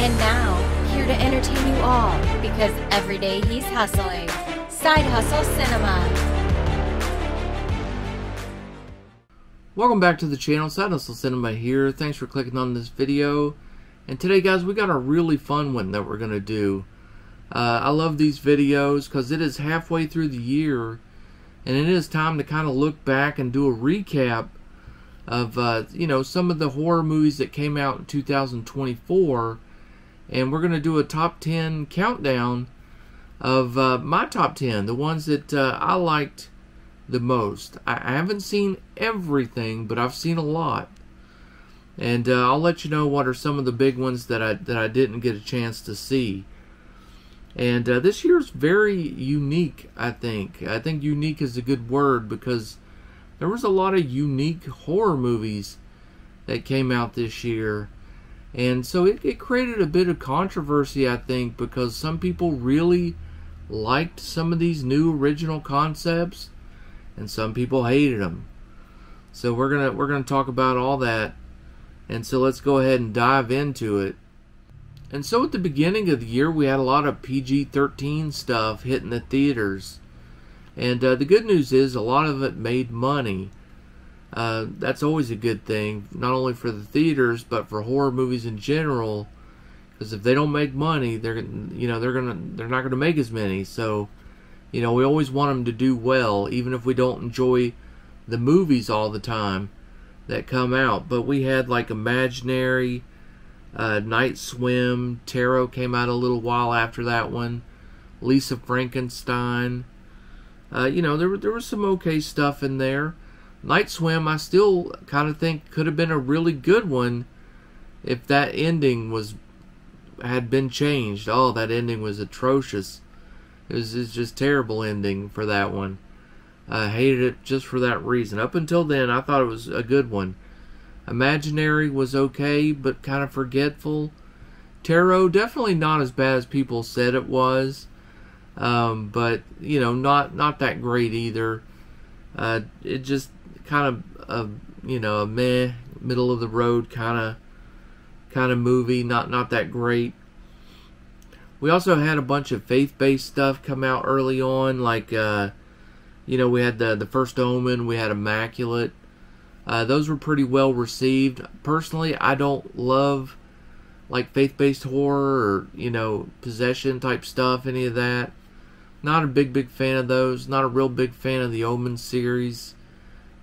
And now, here to entertain you all, because every day he's hustling. Side Hustle Cinema. Welcome back to the channel. Side Hustle Cinema here. Thanks for clicking on this video. And today, guys, we got a really fun one that we're going to do. I love these videos because it is halfway through the year, and it is time to kind of look back and do a recap of some of the horror movies that came out in 2024. And we're going to do a top 10 countdown of my top 10, the ones that I liked the most. I haven't seen everything, but I've seen a lot. And I'll let you know what are some of the big ones that I didn't get a chance to see. And this year's very unique, I think. I think unique is a good word because there was a lot of unique horror movies that came out this year. And so it created a bit of controversy, I think, because some people really liked some of these new original concepts, and some people hated them. So we're gonna talk about all that. And so let's go ahead and dive into it. And so at the beginning of the year, we had a lot of PG-13 stuff hitting the theaters. And the good news is a lot of it made money. That's always a good thing, not only for the theaters, but for horror movies in general. Because if they don't make money, they're not going to make as many. So, we always want them to do well, even if we don't enjoy the movies all the time that come out. But we had like Imaginary, Night Swim, Tarot came out a little while after that one, Lisa Frankenstein. There was some okay stuff in there. Night Swim, I still kind of think could have been a really good one if that ending had been changed. Oh, that ending was atrocious. It's just terrible ending for that one. I hated it just for that reason. Up until then, I thought it was a good one. Imaginary was okay, but kind of forgetful. Tarot, definitely not as bad as people said it was. But, not that great either. It just kind of, a meh, middle of the road kind of movie. Not that great. We also had a bunch of faith-based stuff come out early on, like, we had the First Omen, we had Immaculate. Those were pretty well received. Personally, I don't love like faith-based horror or, possession type stuff, any of that. Not a big fan of those. Not a real big fan of the Omen series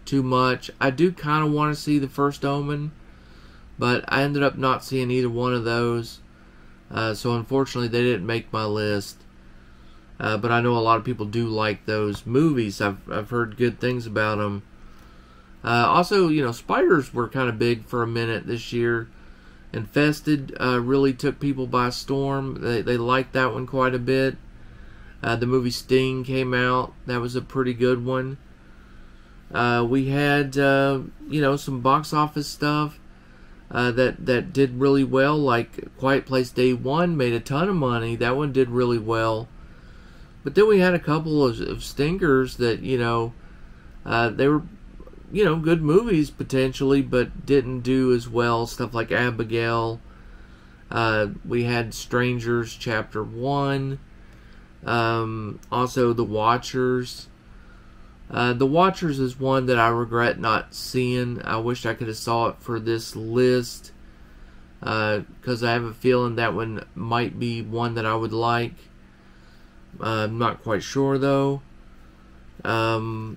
too much. I do kind of want to see the First Omen, but I ended up not seeing either one of those. So unfortunately, they didn't make my list. But I know a lot of people do like those movies. I've heard good things about them. Also, spiders were kind of big for a minute this year. Infested really took people by storm. They liked that one quite a bit. The movie Sting came out. That was a pretty good one. We had, some box office stuff that did really well. Like Quiet Place Day 1 made a ton of money. That one did really well. But then we had a couple of stinkers that, they were, good movies potentially, but didn't do as well. Stuff like Abigail. We had Strangers Chapter 1. Also The Watchers. The Watchers is one that I regret not seeing. I wish I could have saw it for this list. Because I have a feeling that one might be one that I would like. I'm not quite sure though. And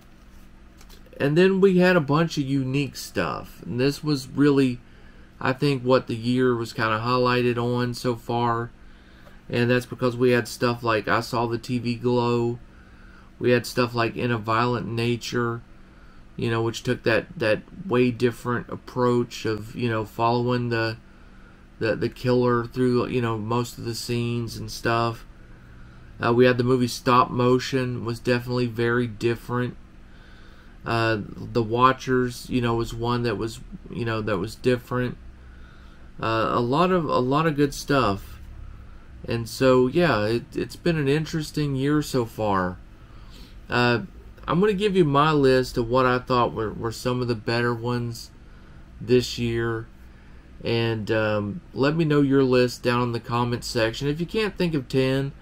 then we had a bunch of unique stuff. And this was really, I think, what the year was kind of highlighted on so far. And that's because we had stuff like I Saw the TV Glow. We had stuff like In a Violent Nature, which took that way different approach of, following the killer through, most of the scenes and stuff. We had the movie Stop Motion, was definitely very different. The Watchers, was one that was, that was different. A lot of good stuff. And so, yeah, it's been an interesting year so far. I'm going to give you my list of what I thought were some of the better ones this year. And let me know your list down in the comments section. If you can't think of 10,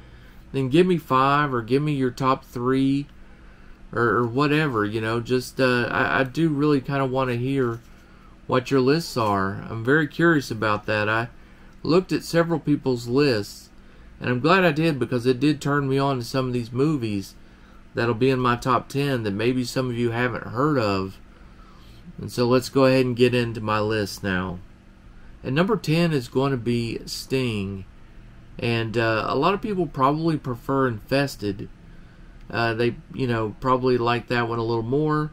then give me 5 or give me your top 3 or whatever, you know. Just I do really kind of want to hear what your lists are. I'm very curious about that. I looked at several people's lists, and I'm glad I did, because it did turn me on to some of these movies that'll be in my top 10 that maybe some of you haven't heard of. And so let's go ahead and get into my list now. And number 10 is going to be Sting. And a lot of people probably prefer Infested. They, you know, probably like that one a little more.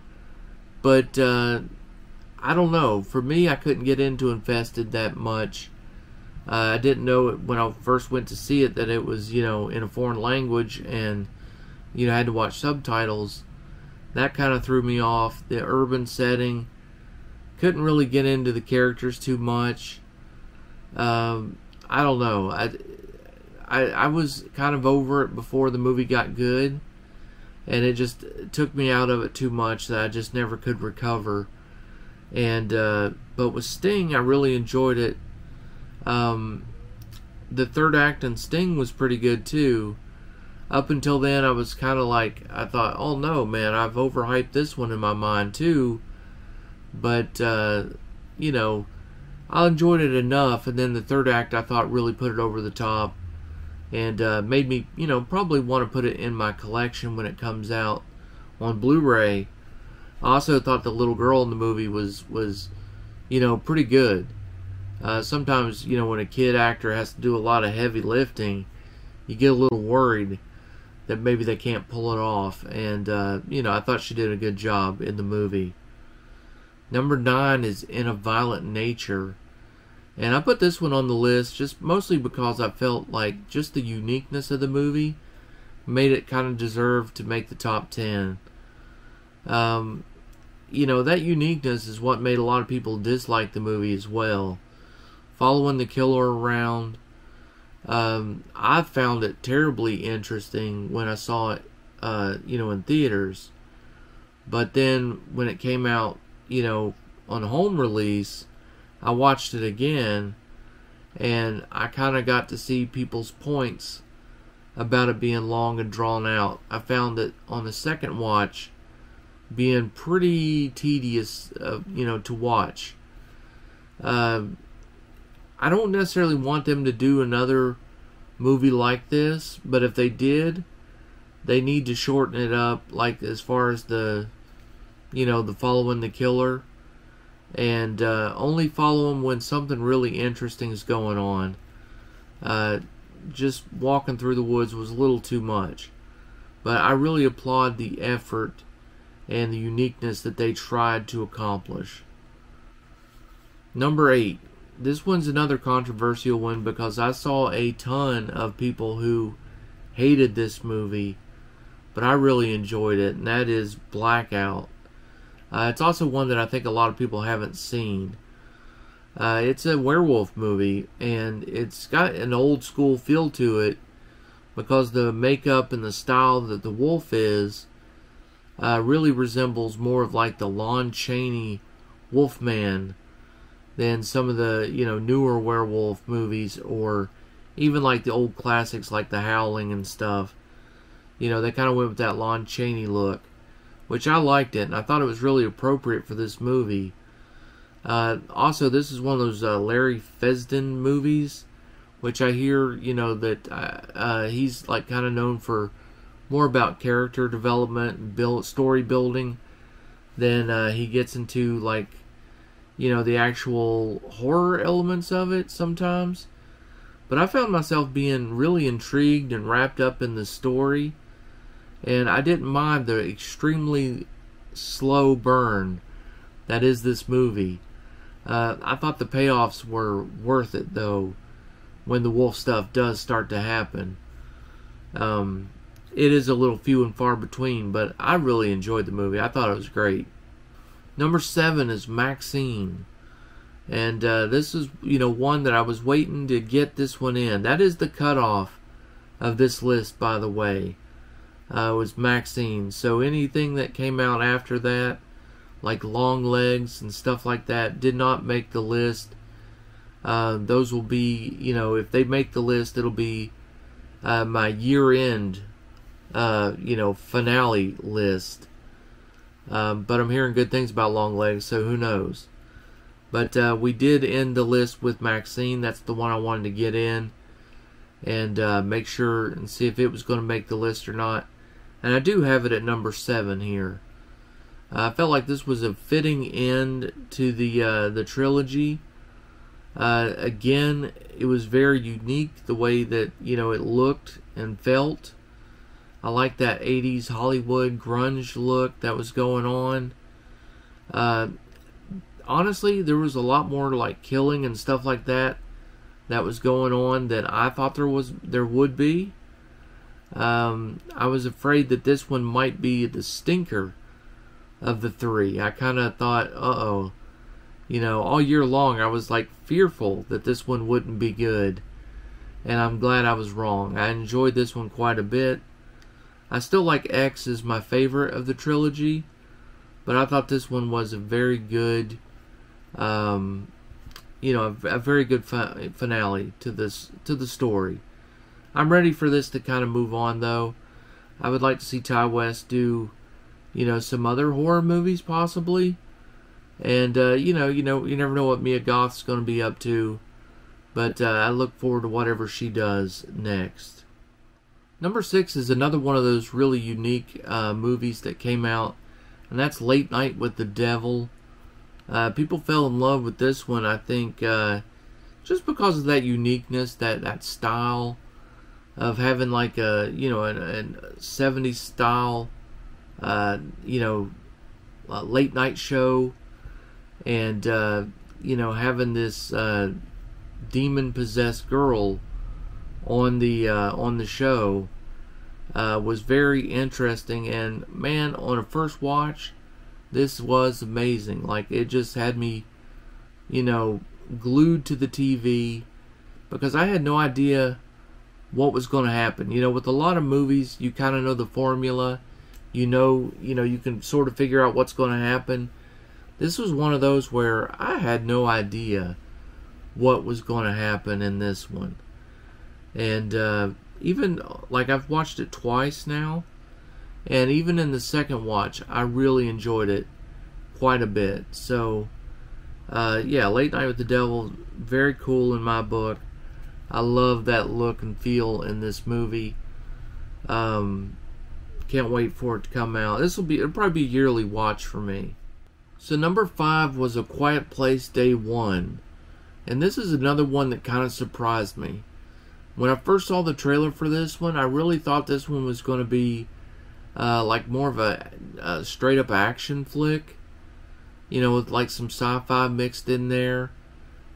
But I don't know. For me, I couldn't get into Infested that much. I didn't know when I first went to see it that it was, you know, in a foreign language, and, you know, I had to watch subtitles. That kind of threw me off. The urban setting. Couldn't really get into the characters too much. I don't know. I was kind of over it before the movie got good, and it just took me out of it too much that I just never could recover. And but with Sting, I really enjoyed it. The third act in Sting was pretty good too. Up until then, I was kind of like, I thought, oh no, man, I've overhyped this one in my mind too. But you know, I enjoyed it enough, and then the third act I thought really put it over the top, and made me, you know, probably want to put it in my collection when it comes out on Blu-ray. I also thought the little girl in the movie was you know, pretty good. Sometimes, you know, when a kid actor has to do a lot of heavy lifting, you get a little worried that maybe they can't pull it off, and you know, I thought she did a good job in the movie. Number 9 is In a Violent Nature. And I put this one on the list just mostly because I felt like just the uniqueness of the movie made it kind of deserve to make the top 10. You know, that uniqueness is what made a lot of people dislike the movie as well. Following the killer around, I found it terribly interesting when I saw it, you know, in theaters. But then when it came out, you know, on home release, I watched it again, and I kind of got to see people's points about it being long and drawn out. I found that on the second watch being pretty tedious, you know, to watch. I don't necessarily want them to do another movie like this, but if they did, they need to shorten it up, like as far as the, you know, the following the killer, and only follow them when something really interesting is going on. Just walking through the woods was a little too much, but I really applaud the effort and the uniqueness that they tried to accomplish. Number 8. This one's another controversial one because I saw a ton of people who hated this movie, but I really enjoyed it, and that is Blackout. It's also one that I think a lot of people haven't seen. It's a werewolf movie, and it's got an old school feel to it because the makeup and the style that the wolf is really resembles more of like the Lon Chaney Wolfman than some of the, you know, newer werewolf movies, or even like the old classics like The Howling and stuff. You know, they kind of went with that Lon Chaney look, which I liked it, and I thought it was really appropriate for this movie. Also, this is one of those Larry Fessenden movies, which I hear, you know, that he's like kind of known for more about character development and story building than he gets into, like, you know, the actual horror elements of it sometimes. But I found myself being really intrigued and wrapped up in the story, and I didn't mind the extremely slow burn that is this movie. I thought the payoffs were worth it, though, when the wolf stuff does start to happen. It is a little few and far between, but I really enjoyed the movie. I thought it was great. Number 7 is Maxine. And this is, you know, one that I was waiting to get this one in. That is the cutoff of this list, by the way. Was Maxine. So anything that came out after that, like Long Legs and stuff like that, did not make the list. Those will be, if they make the list, it'll be my year-end, finale list. But I'm hearing good things about Longlegs, so who knows. But we did end the list with Maxine. That's the one I wanted to get in and make sure and see if it was going to make the list or not. And I do have it at number 7 here. I felt like this was a fitting end to the trilogy. Again, it was very unique the way that it looked and felt. I like that 80s Hollywood grunge look that was going on. Honestly, there was a lot more like killing and stuff like that was going on than I thought there would be. I was afraid that this one might be the stinker of the 3. I kind of thought, uh-oh. All year long I was like fearful that this one wouldn't be good. And I'm glad I was wrong. I enjoyed this one quite a bit. I still like X as my favorite of the trilogy, but I thought this one was a very good, a very good finale to the story. I'm ready for this to kind of move on, though. I would like to see Ti West do, some other horror movies possibly, and you never know what Mia Goth's going to be up to, but I look forward to whatever she does next. Number 6 is another one of those really unique movies that came out, and that's Late Night with the Devil. People fell in love with this one, I think, just because of that uniqueness, that style of having like a 70s style, late night show, and having this demon possessed girl on the show was very interesting, and man, on a first watch, this was amazing. Like, it just had me, glued to the TV, because I had no idea what was going to happen. With a lot of movies, you kind of know the formula. You can sort of figure out what's going to happen. This was one of those where I had no idea what was going to happen in this one. And even, like, I've watched it twice now, and even in the second watch, I really enjoyed it quite a bit. So, Late Night with the Devil, very cool in my book. I love that look and feel in this movie. Can't wait for it to come out. It'll probably be a yearly watch for me. So number 5 was A Quiet Place Day 1. And this is another one that kind of surprised me. When I first saw the trailer for this one, I really thought this one was going to be like more of a straight up action flick, with like some sci-fi mixed in there.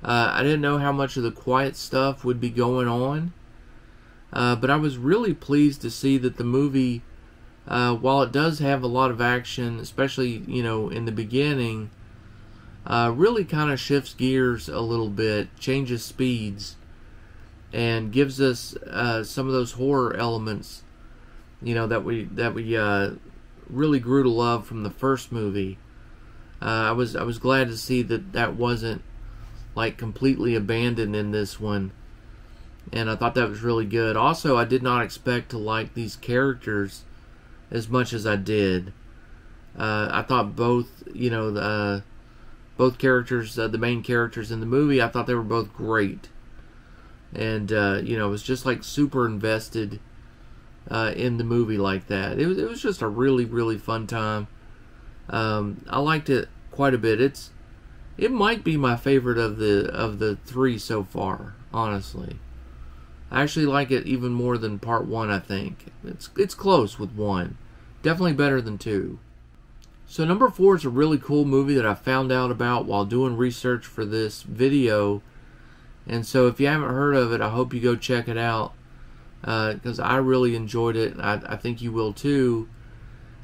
I didn't know how much of the quiet stuff would be going on, but I was really pleased to see that the movie, while it does have a lot of action, especially in the beginning, really kind of shifts gears a little bit, changes speeds, and gives us some of those horror elements, that we really grew to love from the first movie. I was glad to see that wasn't like completely abandoned in this one, and I thought that was really good. Also, I did not expect to like these characters as much as I did. I thought both characters, the main characters in the movie, I thought they were both great. And, it was just like super invested in the movie like that. It was just a really, really fun time. I liked it quite a bit. It might be my favorite of the 3 so far, honestly. I actually like it even more than part 1, I think. It's close with 1. Definitely better than 2. So number 4 is a really cool movie that I found out about while doing research for this video. And so if you haven't heard of it, I hope you go check it out, because I really enjoyed it, and I think you will too.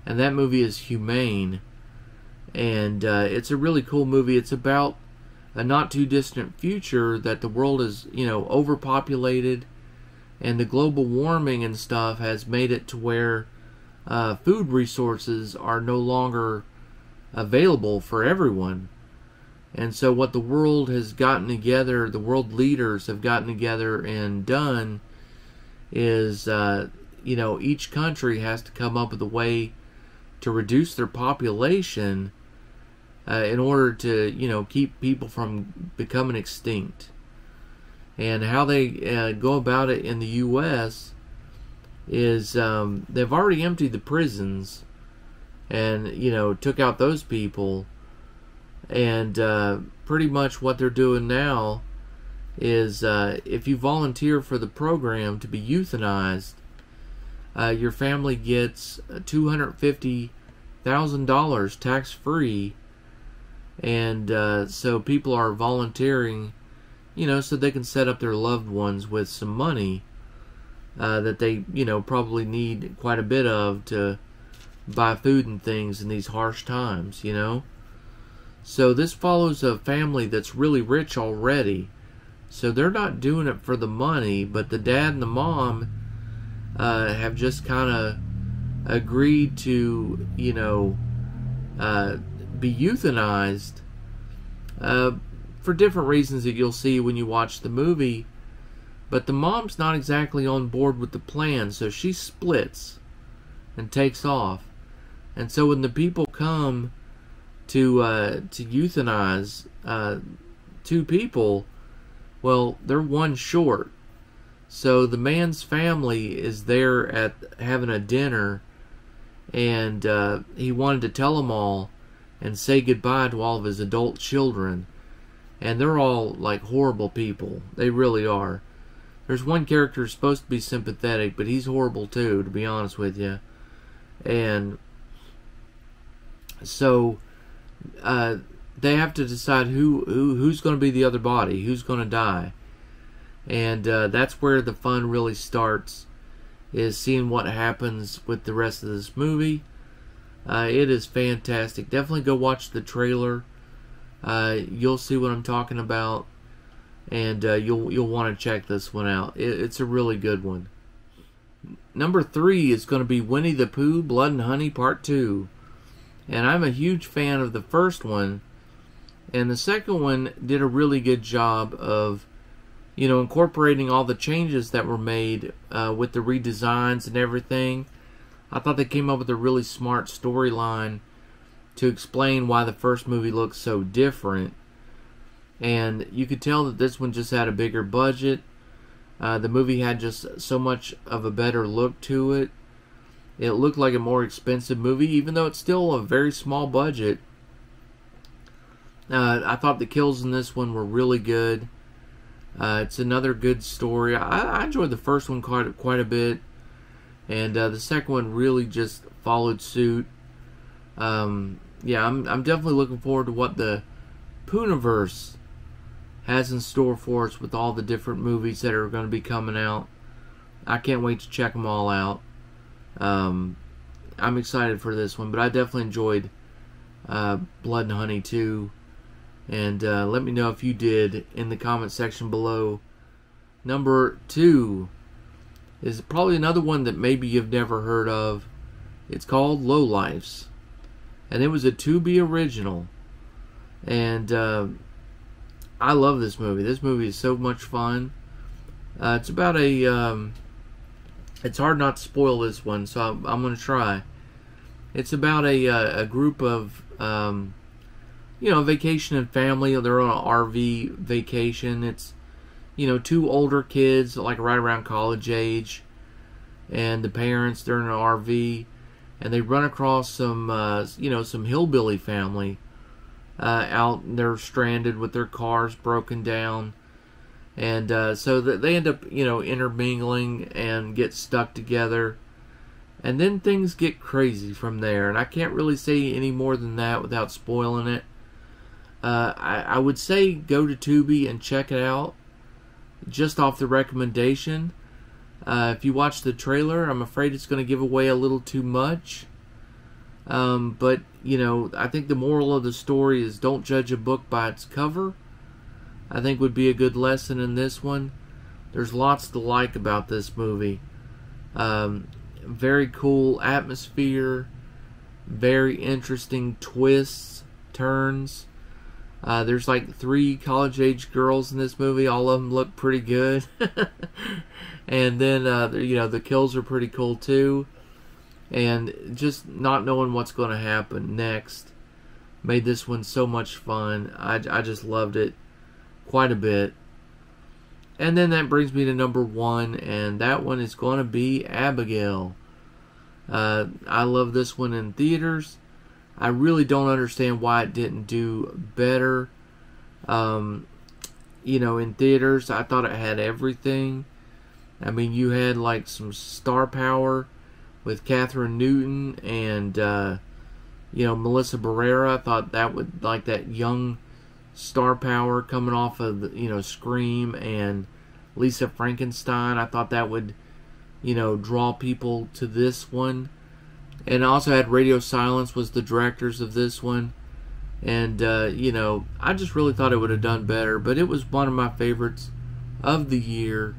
And that movie is Humane. And it's a really cool movie. It's about a not too distant future that the world is, overpopulated, and the global warming and stuff has made it to where food resources are no longer available for everyone. And so what the world has gotten together, the world leaders have gotten together and done is, each country has to come up with a way to reduce their population in order to, keep people from becoming extinct. And how they go about it in the U.S. is they've already emptied the prisons and, took out those people. And pretty much what they're doing now is if you volunteer for the program to be euthanized, your family gets $250,000 tax-free. And so people are volunteering, so they can set up their loved ones with some money that they, probably need quite a bit of to buy food and things in these harsh times, So this follows a family that's really rich already. So they're not doing it for the money, but the dad and the mom have just kind of agreed to, be euthanized for different reasons that you'll see when you watch the movie. But the mom's not exactly on board with the plan, so she splits and takes off. And so when the people come to euthanize two people, well, they're one short. So the man's family is there at having a dinner, and he wanted to tell them all and say goodbye to all of his adult children. And they're all like horrible people. They really are. There's one character who's supposed to be sympathetic, but he's horrible too, to be honest with you. And so they have to decide who's going to be the other body, who's going to die. And that's where the fun really starts, is seeing what happens with the rest of this movie. It is fantastic. Definitely go watch the trailer. You'll see what I'm talking about, and you'll want to check this one out. It's a really good one. Number 3 is going to be Winnie the Pooh, Blood and Honey Part 2. And I'm a huge fan of the first one, and the second one did a really good job of, incorporating all the changes that were made with the redesigns and everything. I thought they came up with a really smart storyline to explain why the first movie looks so different. And you could tell that this one just had a bigger budget. The movie had just so much of a better look to it. It looked like a more expensive movie, even though it's still a very small budget. I thought the kills in this one were really good. It's another good story. I enjoyed the first one quite a bit, and the second one really just followed suit. I'm definitely looking forward to what the Poohniverse has in store for us with all the different movies that are going to be coming out. I can't wait to check them all out. I'm excited for this one, but I definitely enjoyed Blood and Honey 2. And let me know if you did in the comment section below. Number 2 is probably another one that maybe you've never heard of. It's called Lowlifes. And it was a Tubi original. And I love this movie. This movie is so much fun. It's about a... it's hard not to spoil this one, so I'm going to try. It's about a group of... vacation and family. They're on an RV vacation. It's, 2 older kids, like right around college age, and the parents, they're in an RV, and they run across some, some hillbilly family out, and they're stranded with their cars broken down, and so they end up, intermingling and get stuck together, and then things get crazy from there, and I can't really say any more than that without spoiling it. I would say go to Tubi and check it out, just off the recommendation. If you watch the trailer, I'm afraid it's going to give away a little too much. But, I think the moral of the story is don't judge a book by its cover. I think would be a good lesson in this one. There's lots to like about this movie. Very cool atmosphere, very interesting twists, turns. There's like 3 college-age girls in this movie. All of them look pretty good. And then, you know, the kills are pretty cool too. And just not knowing what's going to happen next made this one so much fun. I just loved it quite a bit. And then that brings me to number 1, and that one is going to be Abigail. I love this one in theaters. I really don't understand why it didn't do better. You know, in theaters, I thought it had everything. I mean, you had like some star power with Catherine Newton and, you know, Melissa Barrera. I thought that would, like, that young star power coming off of, you know, Scream and Lisa Frankenstein. I thought that would, you know, draw people to this one. And also had Radio Silence was the directors of this one. And, you know, I just really thought it would have done better. But it was one of my favorites of the year.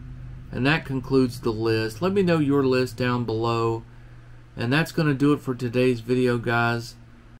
And that concludes the list. Let me know your list down below. And that's going to do it for today's video, guys.